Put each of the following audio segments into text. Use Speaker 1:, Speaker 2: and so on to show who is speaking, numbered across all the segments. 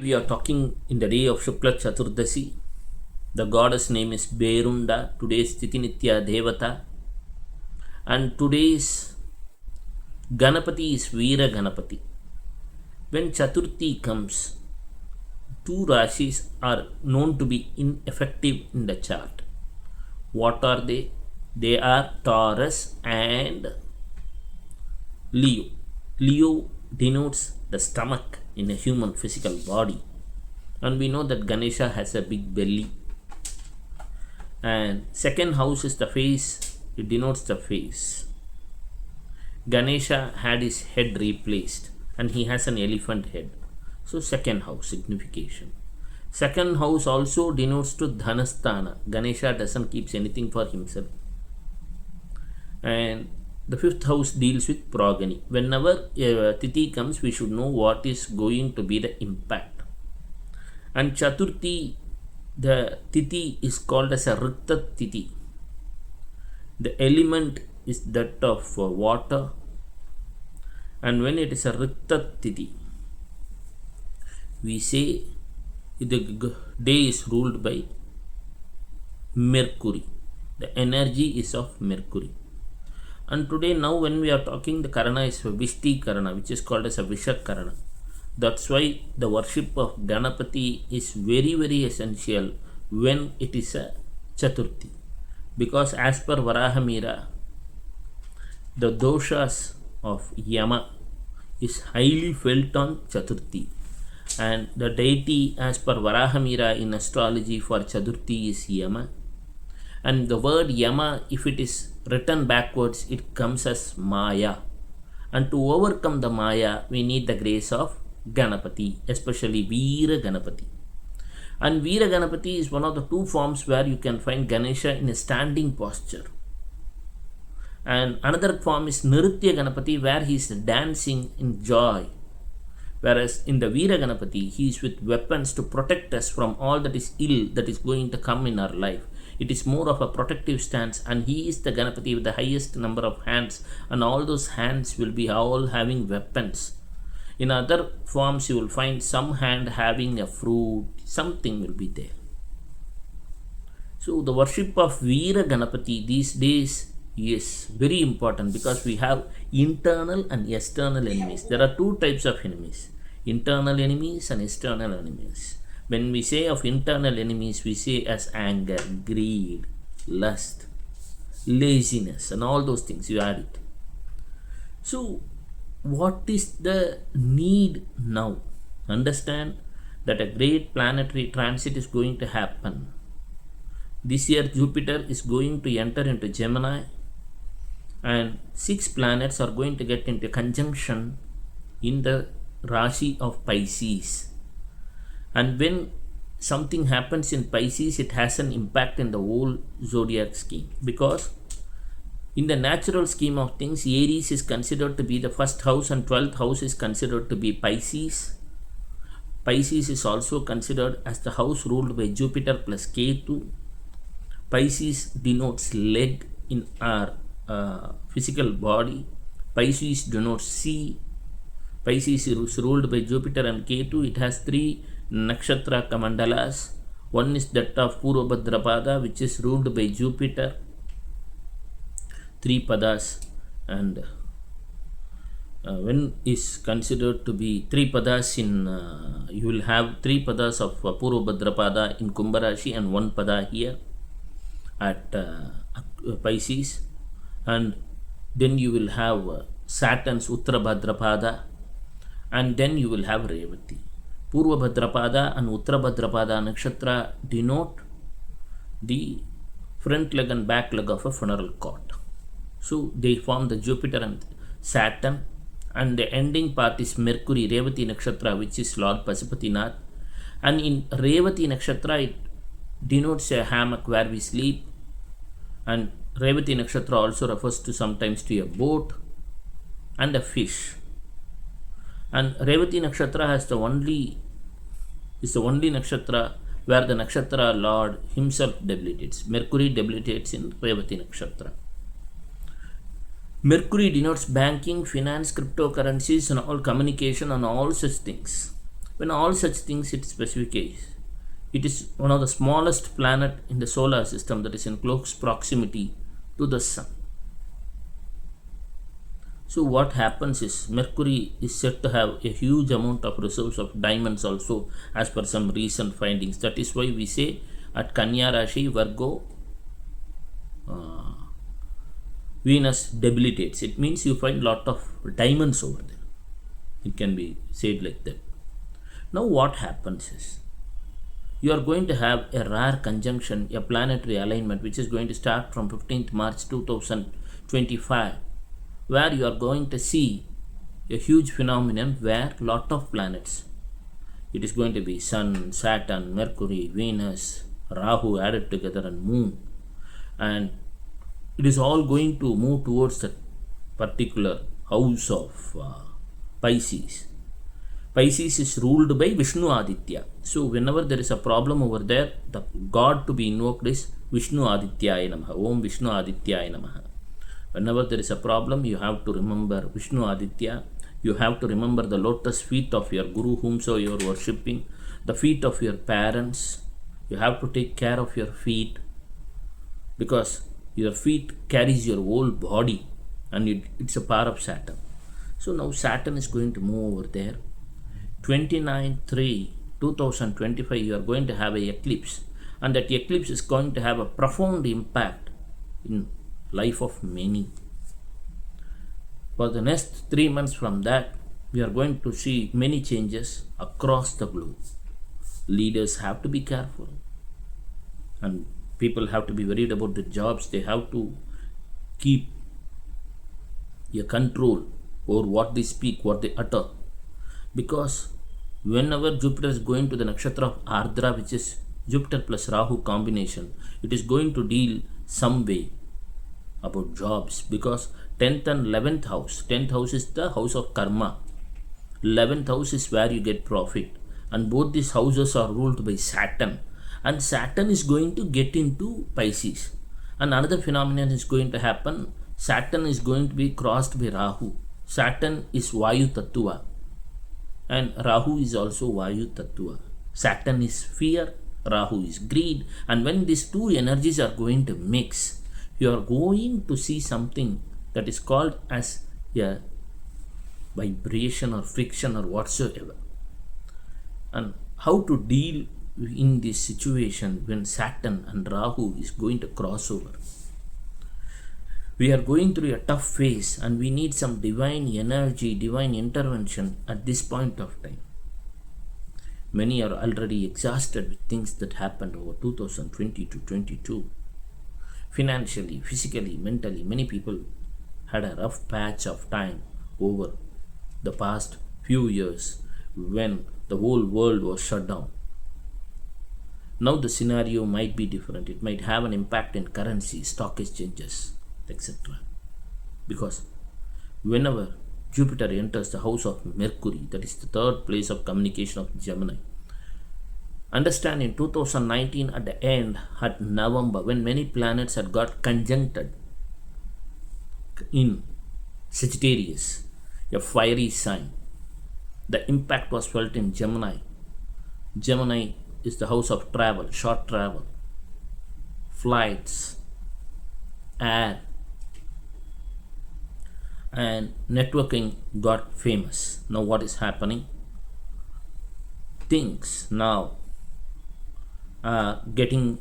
Speaker 1: We are talking in the day of Shukla Chaturdasi. The goddess name is Berunda. Today's Titinitya Devata. And today's Ganapati is Veera Ganapati. When Chaturthi comes, two Rashis are known to be ineffective in the chart. What are they? They are Taurus and Leo. Leo denotes the stomach in a human physical body, and we know that Ganesha has a big belly. And second house is the face, it denotes the face. Ganesha had his head replaced and he has an elephant head, so second house signification. Second house also denotes to Dhanasthana. Ganesha doesn't keep anything for himself. And the fifth house deals with progeny. Whenever Tithi comes, we should know what is going to be the impact. And Chaturthi, the Tithi is called as a Rikta Tithi. The element is that of water, and when it is a Rikta Tithi, we say the day is ruled by Mercury. The energy is of Mercury. And today, now when we are talking, the Karana is Vishti Karana, which is called as a Vishak Karana. That's why the worship of Ganapati is very, very essential when it is a Chaturthi. Because as per Varahamira, the doshas of Yama is highly felt on Chaturthi. And the deity as per Varahamira in astrology for Chaturthi is Yama. And the word Yama, if it is written backwards, it comes as Maya. And to overcome the Maya, we need the grace of Ganapati, especially Veera Ganapati. And Veera Ganapati is one of the two forms where you can find Ganesha in a standing posture. And another form is Nritya Ganapati, where he is dancing in joy. Whereas in the Veera Ganapati, he is with weapons to protect us from all that is ill that is going to come in our life. It is more of a protective stance, and he is the Ganapati with the highest number of hands, and all those hands will be all having weapons. In other forms, you will find some hand having a fruit, something will be there. So the worship of Veera Ganapati these days is very important because we have internal and external enemies. There are two types of enemies: internal enemies and external enemies. When we say of internal enemies, we say as anger, greed, lust, laziness, and all those things. You add it. So, what is the need now? Understand that a great planetary transit is going to happen. This year, Jupiter is going to enter into Gemini, and 6 planets are going to get into conjunction in the Rashi of Pisces. And when something happens in Pisces, it has an impact in the whole zodiac scheme. Because in the natural scheme of things, Aries is considered to be the first house and 12th house is considered to be Pisces. Pisces is also considered as the house ruled by Jupiter plus Ketu. Pisces denotes leg in our physical body. Pisces denotes sea. Pisces is ruled by Jupiter and Ketu. It has 3 nakshatra kamandalas. One is that of Purva Bhadrapada, which is ruled by Jupiter. 3 padas, and when is considered to be 3 padas in you will have 3 padas of Purva Bhadrapada in Kumbha Rashi and 1 pada here at Pisces, and then you will have Saturn's Uttara Bhadrapada, and then you will have Revati. Purva Bhadrapada and Uttara Bhadrapada nakshatra denote the front leg and back leg of a funeral cot. So they form the Jupiter and Saturn, and the ending part is Mercury, Revati nakshatra, which is Lord Pasupatinath. And in Revati nakshatra, it denotes a hammock where we sleep, and Revati nakshatra also refers to sometimes to a boat and a fish. And Revati nakshatra is the only nakshatra where the nakshatra lord himself debilitates. Mercury debilitates in Revati nakshatra. Mercury denotes banking, finance, cryptocurrencies, and all communication and all such things. When all such things it specifies, it is one of the smallest planet in the solar system that is in close proximity to the sun. So what happens is Mercury is said to have a huge amount of reserves of diamonds also, as per some recent findings. That is why we say at Kanya Rashi, Virgo, Venus debilitates. It means you find lot of diamonds over there. It can be said like that. Now what happens is, you are going to have a rare conjunction, a planetary alignment, which is going to start from 15th March 2025, where you are going to see a huge phenomenon where lot of planets, it is going to be Sun, Saturn, Mercury, Venus, Rahu added together, and Moon, and it is all going to move towards that particular house of Pisces. Pisces is ruled by Vishnu Aditya. So whenever there is a problem over there, the god to be invoked is Vishnu Adityaya Namaha. Om Vishnu Adityaya Namaha. Whenever there is a problem, you have to remember Vishnu Aditya. You have to remember the lotus feet of your Guru, whomso you are worshipping, the feet of your parents. You have to take care of your feet, because your feet carries your whole body, and it's a part of Saturn. So now Saturn is going to move over there. 29/3/2025, you are going to have a eclipse, and that eclipse is going to have a profound impact in life of many. For the next 3 months from that, we are going to see many changes across the globe. Leaders have to be careful, and people have to be worried about the jobs. They have to keep a control over what they speak, what they utter, because whenever Jupiter is going to the nakshatra of Ardra, which is Jupiter plus Rahu combination, it is going to deal some way about jobs, because 10th and 11th house, 10th house is the house of karma, 11th house is where you get profit, and both these houses are ruled by Saturn, and Saturn is going to get into Pisces. And another phenomenon is going to happen. Saturn is going to be crossed by Rahu. Saturn is Vayu Tattva, and Rahu is also Vayu Tattva. Saturn is fear, Rahu is greed, and when these two energies are going to mix, you are going to see something that is called as a vibration or friction or whatsoever. And how to deal in this situation when Saturn and Rahu is going to cross over? We are going through a tough phase, and we need some divine energy, divine intervention at this point of time. Many are already exhausted with things that happened over 2020 to 22. Financially, physically, mentally, many people had a rough patch of time over the past few years when the whole world was shut down. Now the scenario might be different. It might have an impact in currency, stock exchanges, etc. Because whenever Jupiter enters the house of Mercury, that is the third place of communication of Gemini. Understand, in 2019 at the end, at November, when many planets had got conjuncted in Sagittarius, a fiery sign, the impact was felt in Gemini. Gemini is the house of travel, short travel, flights, air, and networking got famous. Now what is happening? Things now are getting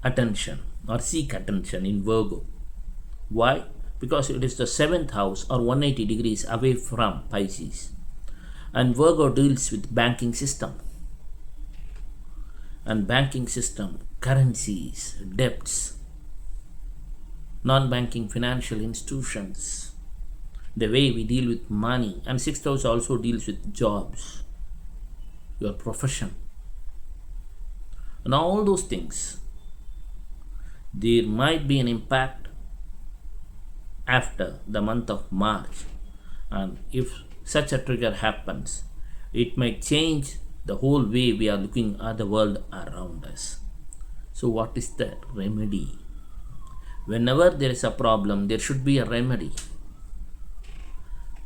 Speaker 1: attention or seek attention in Virgo. Why? Because it is the 7th house or 180 degrees away from Pisces, and Virgo deals with banking system, and banking system, currencies, debts, non-banking financial institutions, the way we deal with money. And 6th house also deals with jobs, your profession, and all those things. There might be an impact after the month of March, and if such a trigger happens, it might change the whole way we are looking at the world around us. So what is the remedy? Whenever there is a problem, there should be a remedy.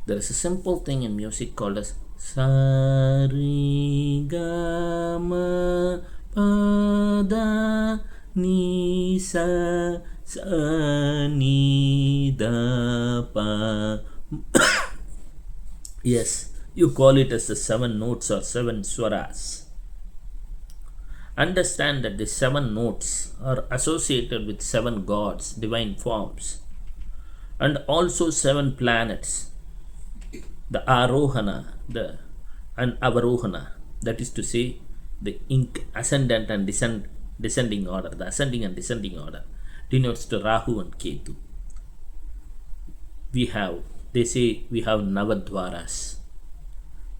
Speaker 1: There is a simple thing in music called as sa re ga ma pa da ni sa sa ni da pa. Yes, you call it as the 7 notes or 7 swaras. Understand that the 7 notes are associated with 7 gods, divine forms, and also 7 planets, the Arohana, the and Avarohana, that is to say, the ascendant and descending order. The ascending and descending order denotes to Rahu and Ketu. We have, they say, we have Navadvaras,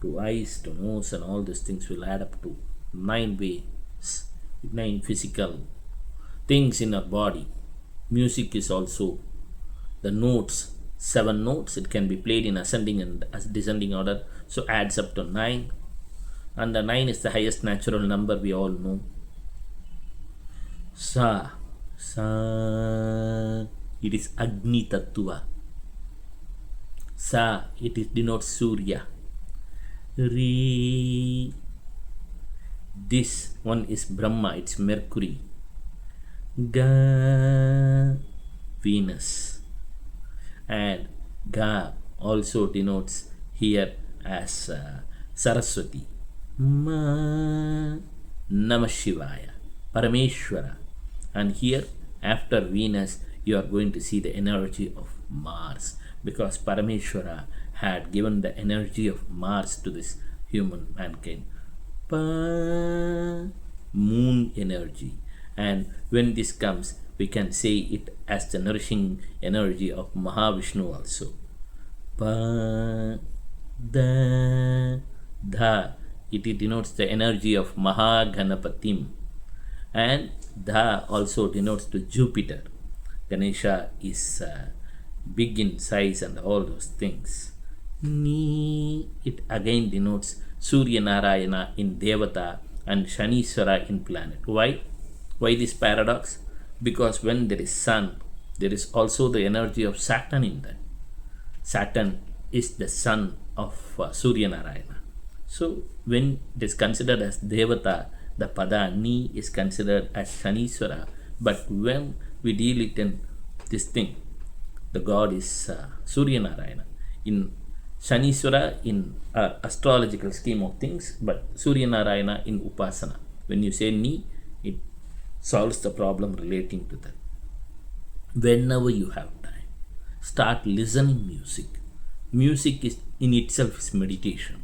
Speaker 1: 2 eyes, 2 nose, and all these things will add up to 9 ways, 9 physical things in our body. Music is also the notes, 7 notes. It can be played in ascending and descending order, so adds up to 9. And the 9 is the highest natural number, we all know. Sa, sa, it is Agni Tattva. Sa, it is denotes Surya. Re, this one is Brahma, it's Mercury. Ga, Venus. And Ga also denotes here as Saraswati. Ma, Namah Shivaya, Parameshwara. And here, after Venus, you are going to see the energy of Mars, because Parameshwara had given the energy of Mars to this human mankind. Pa, moon energy. And when this comes, we can say it as the nourishing energy of Mahavishnu also. Pa, da, dha, it denotes the energy of Mahaganapatim. And dha also denotes to Jupiter. Ganesha is big in size and all those things. Ni, it again denotes Surya Narayana in Devata and Shaniswara in planet. Why? Why this paradox? Because when there is sun, there is also the energy of Saturn in that. Saturn is the son of Surya Narayana. So when it is considered as Devata, the Pada Ni is considered as Shaniswara. But when we deal it in this thing, the god is Surya Narayana. In Shaniswara in astrological scheme of things, but Surya Narayana in Upasana. When you say Ni, it solves the problem relating to that. Whenever you have time, start listening music. Music is in itself is meditation.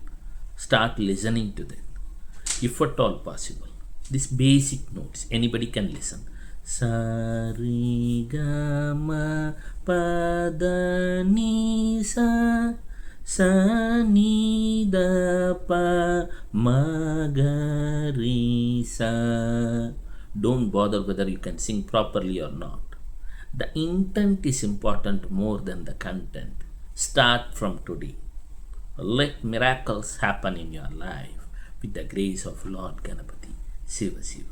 Speaker 1: Start listening to that, if at all possible. These basic notes, anybody can listen. Sa re ga ma pa da ni sa sa ni da pa ma ga re sa. Don't bother whether you can sing properly or not. The intent is important more than the content. Start from today. Let miracles happen in your life with the grace of Lord Ganapati. Shiva Shiva.